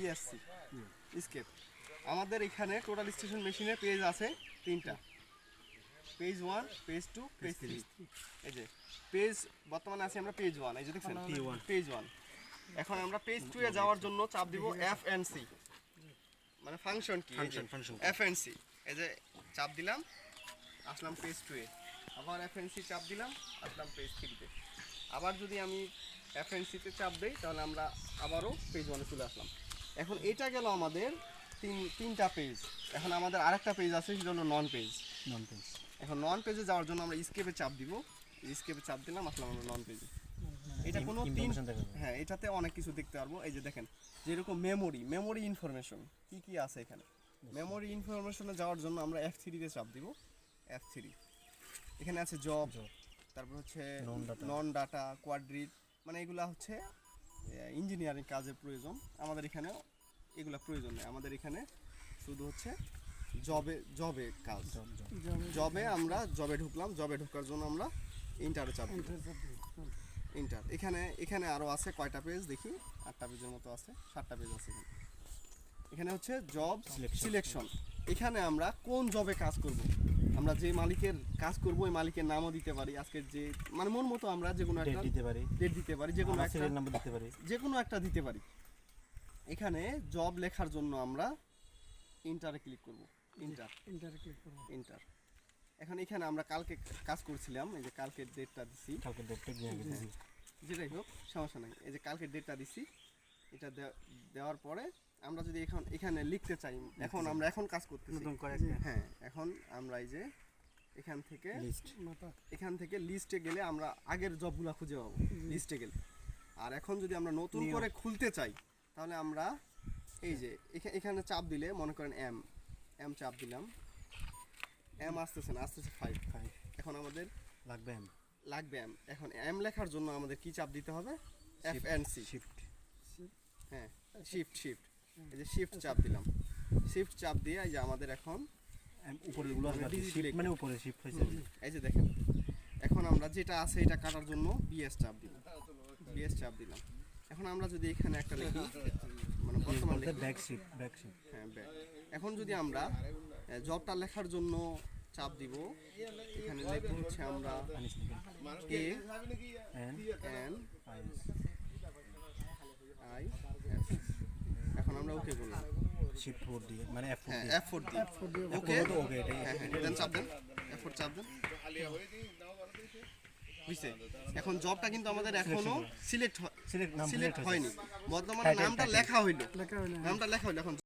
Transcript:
BSc escape. আমাদের এখানে total station মেশিনের পেজ আছে 3টা, পেজ 1, পেজ 2, পেজ 3। এই যে পেজ বর্তমানে আছে আমরা পেজ 1, এই যে দেখছেন পেজ 1। এখন আমরা পেজ 2 এ যাওয়ার জন্য চাপ দিব FNC, মানে ফাংশন কি, ফাংশন FNC। এই যে চাপ দিলাম, আসলাম পেজ 2 এ। আবার FNC চাপ দিলাম, আসলাম পেজ 3 তে। আবার যদি আমি FNC তে চাপ দেই তাহলে আমরা আবারও পেজ 1 এ চলে আসলাম। এখন এটা গেল আমাদের তিনটা পেজ। এখন আমাদের আরেকটা পেজ আছে, সেটা হলো নন পেজ। এখন নন পেজে যাওয়ার জন্য আমরা স্কেপে চাপ দিব, স্কেপে চাপ দিলাম, আসলাম আমরা নন পেজে। এটা কোনো হ্যাঁ, এটাতে অনেক কিছু দেখতে পারবো। এই যে দেখেন, যেরকম মেমোরি ইনফরমেশন কি কি আছে এখানে। মেমোরি ইনফরমেশনে যাওয়ার জন্য আমরা F3 তে চাপ দিব, F3। এখানে আছে জব, তারপর হচ্ছে নন ডাটা, কোয়াড্রিট, মানে এগুলা হচ্ছে ইঞ্জিনিয়ারিং কাজের প্রয়োজন। আমাদের এখানে এগুলা প্রয়োজন নেই, আমাদের এখানে শুধু হচ্ছে জবে কাজ। আমরা জবে ঢুকলাম, জবে ঢোকার জন্য আমরা ইন্টারে চাপ দিব, ইন্টার। এখানে আরও আছে কয়টা পেজ দেখি, 8টা পেজের মতো আছে, 7টা পেজ আছে এখানে। এখানে হচ্ছে জব সিলেকশন। এখানে আমরা কোন জবে কাজ করব, আমরা যে মালিকের কাজ করব ওই মালিকের নামও দিতে পারি, আজকের যে মানে মন মতো আমরা যে কোনো একটা ডেট দিতে পারি, যে কোনো একটা সিরিয়াল নাম্বার দিতে পারি, যে কোনো একটা দিতে পারি। এখানে জব লেখার জন্য আমরা ইন্টারে ক্লিক করব, ইন্টারে ক্লিক করব, ইন্টার। এখন এখানে আমরা কালকে কাজ করছিলাম, এই যে কালকের ডেটটা দিছি, কালকের ডেটটা দিছি, যেটাই হোক সমস্যা নাই। এই যে কালকের ডেটটা দিছি, এটা দেওয়ার পরে আমরা যদি এখানে লিখতে চাই, আমরা কাজ করতেছি নতুন করে, হ্যাঁ, এখন আমরা এই যে এখান থেকে লিস্টে গেলে আমরা আগের জবগুলো খুঁজে পাবো লিস্টে গেলে। আর এখন যদি আমরা নতুন করে খুলতে চাই তাহলে আমরা এই যে এখানে চাপ দিলে, মনে করেন এম চাপ দিলাম, এম আসতেছে 5। এখন আমাদের লাগবে এম। এখন এম লেখার জন্য আমাদের কি চাপ দিতে হবে, FNC, হ্যাঁ, শিফট। এই যে শিফট চাপ দিলাম, শিফট চাপ দিয়ে এই যে আমাদের এখন উপরেগুলো মানে উপরে শিফট হয়েছে। এই যে দেখেন, এখন আমরা যেটা আছে এটা কাটার জন্য BS চাপ দিলাম। এখন আমরা যদি এখানে একটা লিখি, মানে বর্তমান ব্যাক শিফট, হ্যাঁ ব্যাক। এখন যদি আমরা জবটা লেখার জন্য চাপ দিব, এখানে লিখব হচ্ছে আমরা ANNIS। এখন আমরা ওকে বললাম, শিফট 4 দিয়ে, মানে F4 দিয়ে ওকে দেন, চাপ দেন, F4 চাপ দেন, বুঝছে? এখন জবটা কিন্তু আমাদের এখনো সিলেক্ট হয়নি, বর্তমানে নামটা লেখা হইলো, এখন